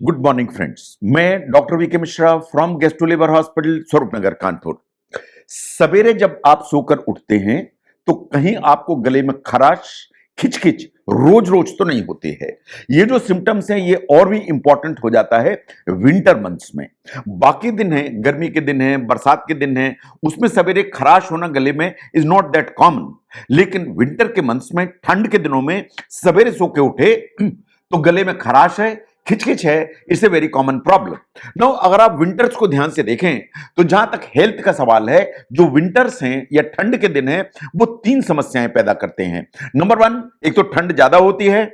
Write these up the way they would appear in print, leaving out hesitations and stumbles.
Good morning friends. मैं doctor VK Mishra from gastro liver hospital Swaroop Nagar Kanpur. सवेरे जब आप सोकर उठते हैं तो कहीं आपको गले में खराश, खिचखिच रोज रोज तो नहीं होती है। ये जो सिम्टम्स हैं ये और भी इंपॉर्टेंट हो जाता है विंटर मंथ्स में। बाकी दिन है, गर्मी के दिन है, बरसात के दिन है, उसमें सवेरे खराश होना गले में इज नॉट दैट कॉमन। लेकिन विंटर के मंथ्स में, ठंड के दिनों में सवेरे सो के उठे तो गले में खराश है, खिचखिच है, it's a very common problem. No, अगर आप विंटर्स को ध्यान से देखें तो जहां तक हेल्थ का सवाल है, जो विंटर्स हैं या ठंड के दिन हैं वो तीन समस्याएं पैदा करते हैं। नंबर वन, एक तो ठंड ज्यादा होती है,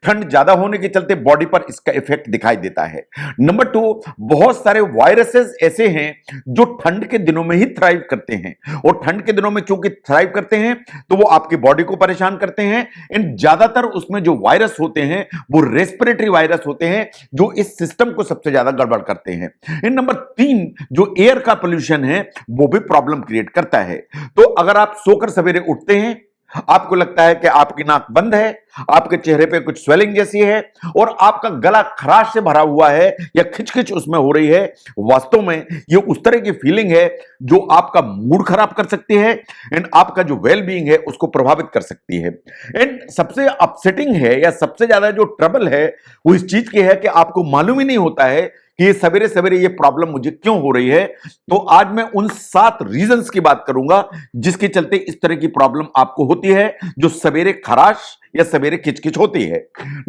ठंड ज्यादा होने के चलते बॉडी पर इसका इफेक्ट दिखाई देता है। नंबर टू, बहुत सारे वायरसेस ऐसे हैं जो ठंड के दिनों में ही थ्राइव करते हैं, और ठंड के दिनों में चूंकि थ्राइव करते हैं तो वो आपकी बॉडी को परेशान करते हैं। एंड ज्यादातर उसमें जो वायरस होते हैं वो रेस्पिरेटरी वायरस होते हैं जो इस सिस्टम को सबसे ज्यादा गड़बड़ करते हैं। इन नंबर तीन, जो एयर का पोल्यूशन है वो भी प्रॉब्लम क्रिएट करता है। तो अगर आप सोकर सवेरे उठते हैं, आपको लगता है कि आपकी नाक बंद है, आपके चेहरे पे कुछ स्वेलिंग जैसी है और आपका गला खराश से भरा हुआ है या खिचखिच उसमें हो रही है, वास्तव में ये उस तरह की फीलिंग है जो आपका मूड खराब कर सकती है एंड आपका जो वेल बीइंग है उसको प्रभावित कर सकती है। एंड सबसे अपसेटिंग है या सबसे ज्यादा जो ट्रबल है वो इस चीज की है कि आपको मालूम ही नहीं होता है कि ये सवेरे सवेरे ये प्रॉब्लम मुझे क्यों हो रही है। तो आज मैं उन 7 रीजंस की बात करूंगा जिसके चलते इस तरह की प्रॉब्लम आपको होती है, जो सवेरे खराश या सवेरे किचकिच होती है।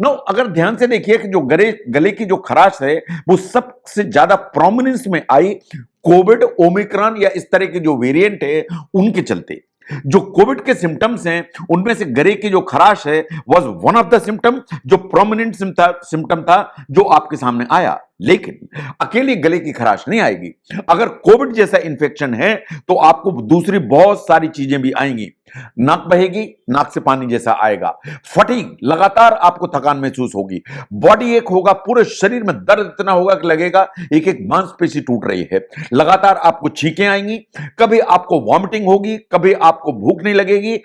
नो, अगर ध्यान से देखिए कि जो गले की जो खराश है वो सबसे ज्यादा प्रोमिनेंस में आई कोविड, ओमिक्रॉन या इस तरह के जो वेरिएंट है उनके चलते। जो कोविड के सिम्टम्स हैं उनमें से गले की जो खराश है was one of the symptom, जो प्रोमिनेंट सिम्टम था जो आपके सामने आया। लेकिन अकेली गले की खराश नहीं आएगी। अगर कोविड जैसा इंफेक्शन है तो आपको दूसरी बहुत सारी चीजें भी आएंगी। नाक बहेगी, नाक से पानी जैसा आएगा, फटीग, लगातार आपको थकान महसूस होगी, बॉडी एक होगा, पूरे शरीर में दर्द इतना होगा कि लगेगा एक एक मांसपेशी टूट रही है, लगातार आपको छींकें आएंगी, कभी आपको वॉमिटिंग होगी, कभी आपको भूख नहीं लगेगी,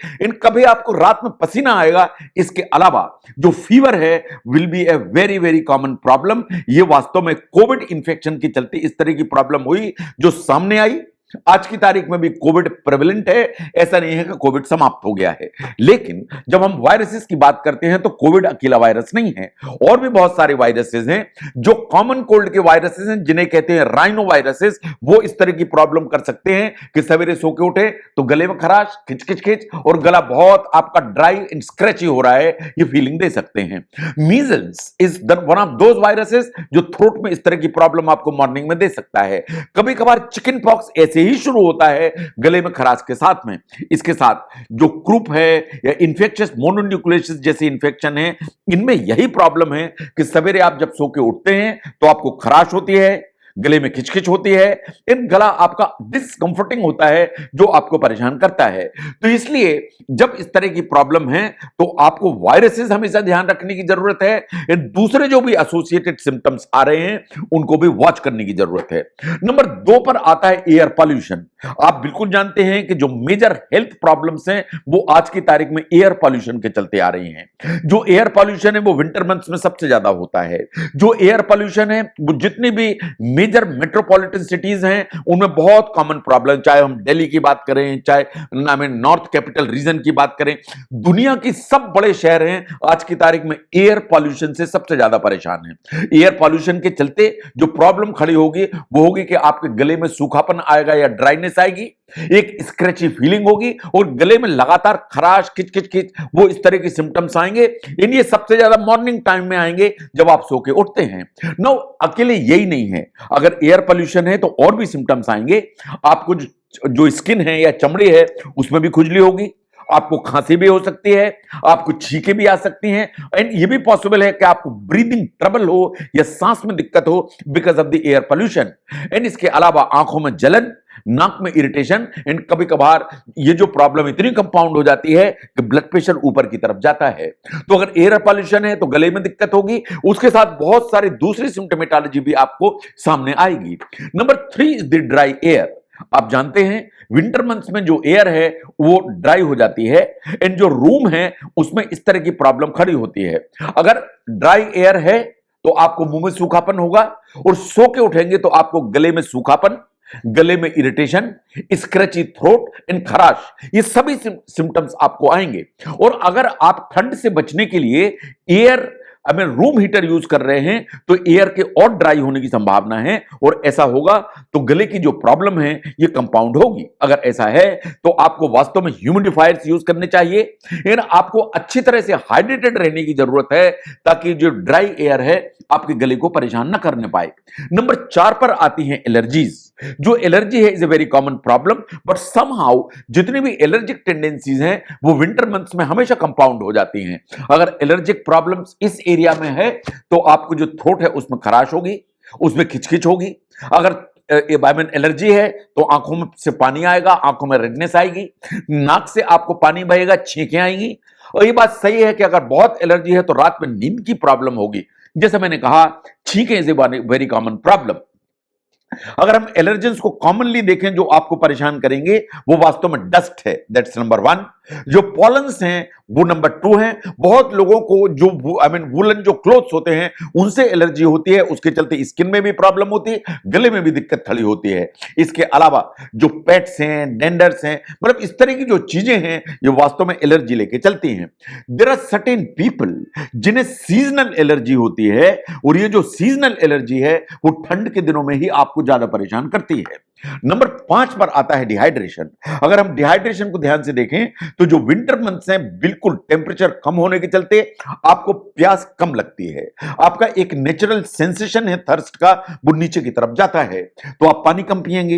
कभी आपको रात में पसीना आएगा। इसके अलावा जो फीवर है will be a very very common problem. ये वास्तव में कोविड इंफेक्शन के चलते इस तरह की प्रॉब्लम हुई जो सामने आई। आज की तारीख में भी कोविड प्रेवलेंट है, ऐसा नहीं है कि कोविड समाप्त हो गया है। लेकिन जब हम वायरसेस की बात करते हैं तो कोविड अकेला वायरस नहीं है, और भी बहुत सारे वायरसेस हैं जो कॉमन कोल्ड के वायरसेस हैं, जिन्हें कहते हैं राइनो वायरसेस। वो इस तरह की प्रॉब्लम कर सकते हैं कि सवेरे सो के उठे तो गले में खराश, खिच और गला बहुत आपका ड्राई एंड स्क्रैची हो रहा है, ये फीलिंग दे सकते हैं। Measles is one of those viruses जो थ्रोट में इस तरह की प्रॉब्लम आपको मॉर्निंग में दे सकता है। कभी कभार चिकन पॉक्स ऐसे ही शुरू होता है गले में खराश के साथ में। इसके साथ जो क्रूप है या इन्फेक्शियस मोनोन्यूक्लियोसिस जैसे इन्फेक्शन है, इनमें यही प्रॉब्लम है कि सवेरे आप जब सो के उठते हैं तो आपको खराश होती है, गले में खिचखिच होती है, इन गला आपका डिस्कंफर्टिंग होता है जो आपको परेशान करता है। तो इसलिए जब इस तरह की प्रॉब्लम है तो आपको वायरसेस हमेशा ध्यान रखने की जरूरत है। दूसरे जो भी एसोसिएटेड सिम्टम्स आ रहे हैं उनको भी वॉच करने की जरूरत है। नंबर 2 पर आता है एयर पॉल्यूशन। आप बिल्कुल जानते हैं कि जो मेजर हेल्थ प्रॉब्लम्स हैं वो आज की तारीख में एयर पॉल्यूशन के चलते आ रही हैं। जो एयर पॉल्यूशन है वो विंटर मंथ्स में सबसे ज्यादा होता है। जो एयर पॉल्यूशन है वो जितनी भी मेजर मेट्रोपॉलिटन सिटीज हैं उनमें बहुत कॉमन प्रॉब्लम, चाहे हम दिल्ली की बात करें, चाहे नॉर्थ कैपिटल रीजन की बात करें, दुनिया की सब बड़े शहर हैं आज की तारीख में एयर पॉल्यूशन से सबसे ज्यादा परेशान हैं। एयर पॉल्यूशन के चलते जो प्रॉब्लम खड़ी होगी वो होगी कि आपके गले में सूखापन आएगा या ड्राइनेस आएगी, एक स्क्रैची फीलिंग होगी और गले में लगातार खराश, खिच वो इस तरह के सिम्टम्स आएंगे। ये सबसे ज्यादा मॉर्निंग टाइम में आएंगे जब आप सो के उठते हैं। नो, अकेले यही नहीं है, अगर एयर पोल्यूशन है तो और भी सिम्टम्स आएंगे। आपको जो स्किन है या चमड़ी है उसमें भी खुजली होगी, आपको खांसी भी हो सकती है, आपको छींके भी आ सकती हैं, एंड ये भी पॉसिबल है कि आपको ब्रीदिंग ट्रबल हो या सांस में दिक्कत हो because of the air pollution. And इसके अलावा आंखों में जलन, नाक में इरिटेशन, एंड कभी कभार ये जो प्रॉब्लम इतनी कंपाउंड हो जाती है कि ब्लड प्रेशर ऊपर की तरफ जाता है। तो अगर एयर पॉल्यूशन है तो गले में दिक्कत होगी, उसके साथ बहुत सारी दूसरी सिम्टोमेटोलॉजी भी आपको सामने आएगी। Number 3 is the dry air. आप जानते हैं विंटर मंथ्स में जो एयर है वो ड्राई हो जाती है, एंड जो रूम है उसमें इस तरह की प्रॉब्लम खड़ी होती है। अगर ड्राई एयर है तो आपको मुंह में सूखापन होगा, और सो के उठेंगे तो आपको गले में सूखापन, गले में इरिटेशन, स्क्रैची थ्रोट एंड खराश, ये सभी सिम्टम्स आपको आएंगे। और अगर आप ठंड से बचने के लिए एयर रूम हीटर यूज कर रहे हैं तो एयर के और ड्राई होने की संभावना है, और ऐसा होगा तो गले की जो प्रॉब्लम है ये कंपाउंड होगी। अगर ऐसा है तो आपको वास्तव में ह्यूमिडिफायर्स यूज करने चाहिए, लेकिन आपको अच्छी तरह से हाइड्रेटेड रहने की जरूरत है ताकि जो ड्राई एयर है आपके गले को परेशान ना करने पाए। नंबर 4 पर आती हैं एलर्जीज। जो एलर्जी है is a very common problem, but somehow जितनी भी एलर्जिक टेंडेंसीज हैं वो विंटर मंथ्स में हमेशा कंपाउंड हो जाती हैं। अगर एलर्जिक प्रॉब्लम्स इस एरिया में है तो आपको जो थ्रोट है उसमें खराश होगी, उसमें खिचखिच होगी। अगर एलर्जी है तो आंखों में से पानी आएगा, आंखों में रेडनेस आएगी, नाक से आपको पानी बहेगा, छींकें आएंगी। और ये बात सही है कि अगर बहुत एलर्जी है तो रात में नींद की प्रॉब्लम होगी। जैसे मैंने कहा, छींकें is a very common problem. अगर हम एलर्जेंस को कॉमनली देखें जो आपको परेशान करेंगे वो वास्तव में डस्ट है, दैट्स नंबर 1। जो पॉलन्स हैं वो नंबर 2 हैं। बहुत लोगों को जो वूलन जो क्लोथ्स होते हैं उनसे एलर्जी होती है, उसके चलते स्किन में भी प्रॉब्लम होती है, गले में भी दिक्कत खड़ी होती है। इसके अलावा जो पेट्स हैं, डेंडर्स हैं, मतलब इस तरह की जो चीजें हैं ये वास्तव में एलर्जी लेके चलती हैं। देयर आर सर्टेन पीपल जिन्हें सीजनल एलर्जी होती है, और ये जो सीजनल एलर्जी है वो ठंड के दिनों में ही आपको ज्यादा परेशान करती है। नंबर 5 पर आता है डिहाइड्रेशन। अगर हम डिहाइड्रेशन को ध्यान से देखें तो जो विंटर मंथ्स हैं बिल्कुल टेम्परेचर कम होने के चलते आपको प्यास कम लगती है, आपका एक नेचुरल सेंसेशन है थर्स्ट का वो नीचे की तरफ जाता है, तो आप पानी कम पिएंगे।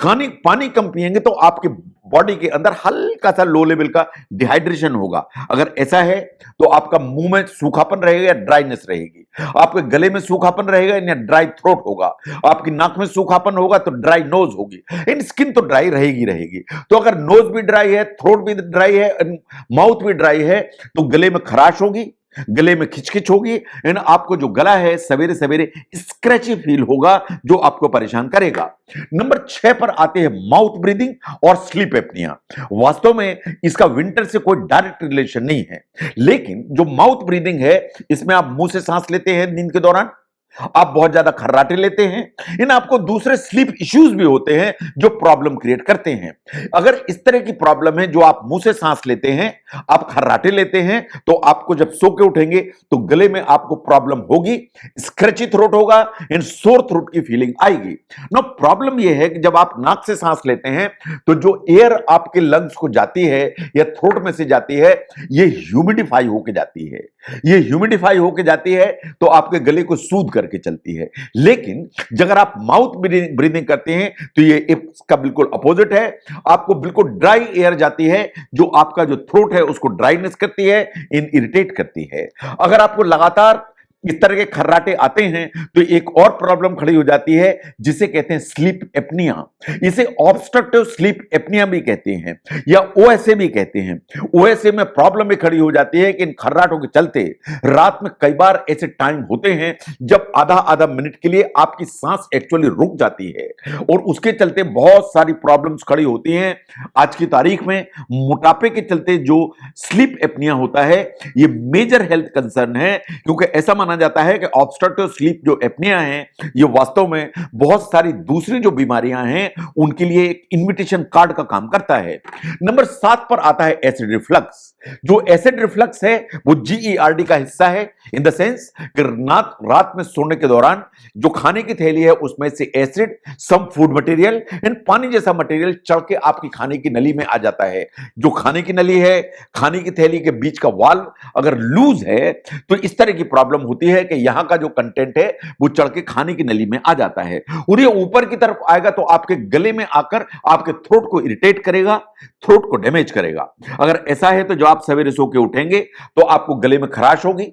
पानी कम पिएंगे तो आपके बॉडी के अंदर हल्का सा लो लेवल का डिहाइड्रेशन होगा। अगर ऐसा है तो आपका मुंह में सूखापन रहेगा या ड्राइनेस रहेगी, आपके गले में सूखापन रहेगा या ड्राई थ्रोट होगा, आपकी नाक में सूखापन होगा तो ड्राई नोज होगी, इन स्किन तो ड्राई रहेगी। तो अगर नोज भी ड्राई है, थ्रोट भी ड्राई है, माउथ भी ड्राई है तो गले में खराश होगी, गले में खिचखिच होगी, एंड आपको जो गला है सवेरे सवेरे स्क्रैची फील होगा जो आपको परेशान करेगा। नंबर 6 पर आते हैं माउथ ब्रीदिंग और स्लीप एपनिया। वास्तव में इसका विंटर से कोई डायरेक्ट रिलेशन नहीं है, लेकिन जो माउथ ब्रीदिंग है इसमें आप मुंह से सांस लेते हैं नींद के दौरान, आप बहुत ज्यादा खर्राटे लेते हैं, इन आपको दूसरे स्लीप इश्यूज भी होते हैं जो प्रॉब्लम क्रिएट करते हैं। अगर इस तरह की प्रॉब्लम है जो आप मुंह से सांस लेते हैं, आप खर्राटे लेते हैं, तो आपको जब सो के उठेंगे तो गले में आपको प्रॉब्लम होगी, स्क्रैची थ्रोट होगा एंड सोर थ्रोट की फीलिंग आएगी। नो प्रॉब्लम यह है कि जब आप नाक से सांस लेते हैं तो जो एयर आपके लंग्स को जाती है या थ्रोट में से जाती है ये ह्यूमिडिफाई होके जाती है, ये ह्यूमिडिफाई होके जाती है तो आपके गले को सूद करके चलती है। लेकिन अगर आप माउथ ब्रीदिंग करते हैं तो ये इसका बिल्कुल अपोजिट है, आपको बिल्कुल ड्राई एयर जाती है जो आपका जो थ्रोट है उसको ड्राइनेस करती है, इरिटेट करती है। अगर आपको लगातार इस तरह के खर्राटे आते हैं तो एक और प्रॉब्लम खड़ी हो जाती है जिसे कहते हैं स्लीप एपनिया। इसे ऑब्स्ट्रक्टिव स्लीप एपनिया भी कहते हैं या ओएसए भी कहते हैं। ओएसए में प्रॉब्लम भी खड़ी हो जाती है कि इन खर्राटों के चलते रात में कई बार ऐसे टाइम होते हैं जब आधा मिनट के लिए आपकी सांस एक्चुअली रुक जाती है, और उसके चलते बहुत सारी प्रॉब्लम्स खड़ी होती हैं। आज की तारीख में मोटापे के चलते जो स्लीप एपनिया होता है ये मेजर हेल्थ कंसर्न है, क्योंकि ऐसा माना जाता है कि ऑब्स्ट्रक्टिव स्लीप जो एपनिया है ये वास्तव में बहुत सारी दूसरी जो बीमारियां हैं उनके लिए एक इनविटेशन कार्ड का काम करता है। नंबर 7 पर आता है एसिड रिफ्लक्स। जो एसिड रिफ्लक्स है वो जीईआरडी का हिस्सा है, इन द सेंस कि रात में सोने के दौरान जो खाने की थैली है उसमें से acid, some food material and पानी जैसा मटेरियल चढ़ के आपकी खाने की नली में आ जाता है। जो खाने की नली है, खाने की थैली के बीच का वाल्व अगर लूज है तो इस तरह की प्रॉब्लम होती है कि यहां का जो कंटेंट है वो चढ़ के खाने की नली में आ जाता है, और ये ऊपर की तरफ आएगा तो आपके गले में आकर आपके थ्रोट को इरिटेट करेगा, थ्रोट को डैमेज करेगा। अगर ऐसा है तो जब आप सवेरे सो के उठेंगे तो आपको गले में खराश होगी,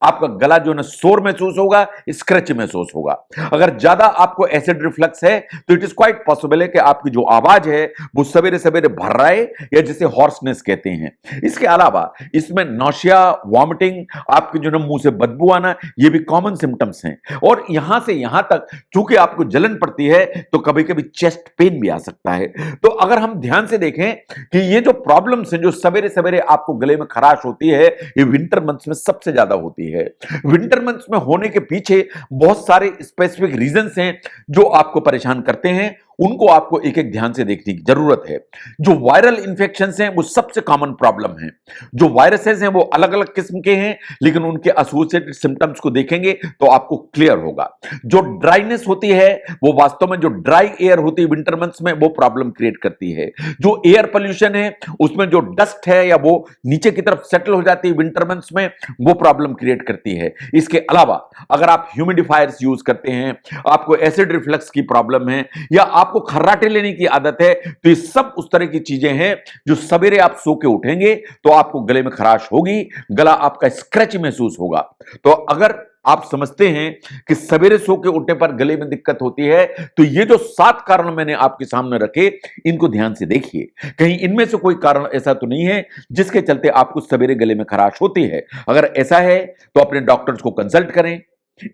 आपका गला जो है ना सोर महसूस होगा, स्क्रैच महसूस होगा। अगर ज्यादा आपको एसिड रिफ्लक्स है तो इट इज क्वाइट पॉसिबल है कि आपकी जो आवाज है वो सवेरे सवेरे भर रहा है या जिसे हॉर्सनेस कहते हैं। इसके अलावा इसमें नौशिया, वॉमिटिंग, आपके जो ना मुंह से बदबू आना, ये भी कॉमन सिम्टम्स हैं। और यहां से यहां तक चूंकि आपको जलन पड़ती है तो कभी कभी चेस्ट पेन भी आ सकता है। तो अगर हम ध्यान से देखें कि ये जो प्रॉब्लम्स हैं जो सवेरे सवेरे आपको गले में खराश होती है ये विंटर मंथ्स में सबसे ज्यादा होती है। होती है। विंटर मंथ्स में होने के पीछे बहुत सारे स्पेसिफिक रीजंस हैं जो आपको परेशान करते हैं, उनको आपको एक एक ध्यान से देखने की जरूरत है। जो वायरल इंफेक्शंस हैं वो सबसे कॉमन प्रॉब्लम है। जो वायरसेस हैं वो अलग अलग किस्म के हैं, लेकिन उनके एसोसिएटेड सिम्टम्स को देखेंगे तो आपको क्लियर होगा। जो ड्राइनेस होती है वो वास्तव में जो ड्राई एयर होती है विंटर मंथ्स में वो प्रॉब्लम क्रिएट करती है। जो एयर पोल्यूशन है उसमें जो डस्ट है या वो नीचे की तरफ सेटल हो जाती है विंटर मंथ्स में, वो प्रॉब्लम क्रिएट करती है। इसके अलावा अगर आप ह्यूमिडिफायर्स यूज करते हैं, आपको एसिड रिफ्लक्स की प्रॉब्लम है या आपको खर्राटे लेने की आदत है, तो ये सब उस तरह की चीजें हैं जो सवेरे आप सो के उठेंगे तो आपको गले में खराश होगी, गला आपका स्क्रैच महसूस होगा। तो अगर आप समझते हैं कि सवेरे सो के उठने पर गले में दिक्कत होती है, तो ये जो 7 कारण मैंने आपके सामने रखे, इनको ध्यान से देखिए। कहीं इनमें से कोई कारण ऐसा तो नहीं है जिसके चलते आपको सवेरे गले में खराश होती है। अगर ऐसा है तो अपने डॉक्टर्स को कंसल्ट करें,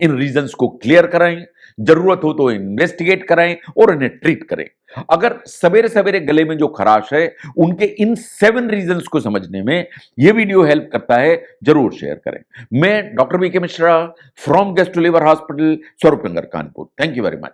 इन रीजंस को क्लियर कराएं, जरूरत हो तो इन्वेस्टिगेट कराएं और इन्हें ट्रीट करें। अगर सवेरे सवेरे गले में जो खराश है, उनके इन 7 रीजंस को समझने में यह वीडियो हेल्प करता है, जरूर शेयर करें। मैं doctor VK Mishra from gastro liver hospital, Swaroop Nagar, Kanpur. Thank you very much.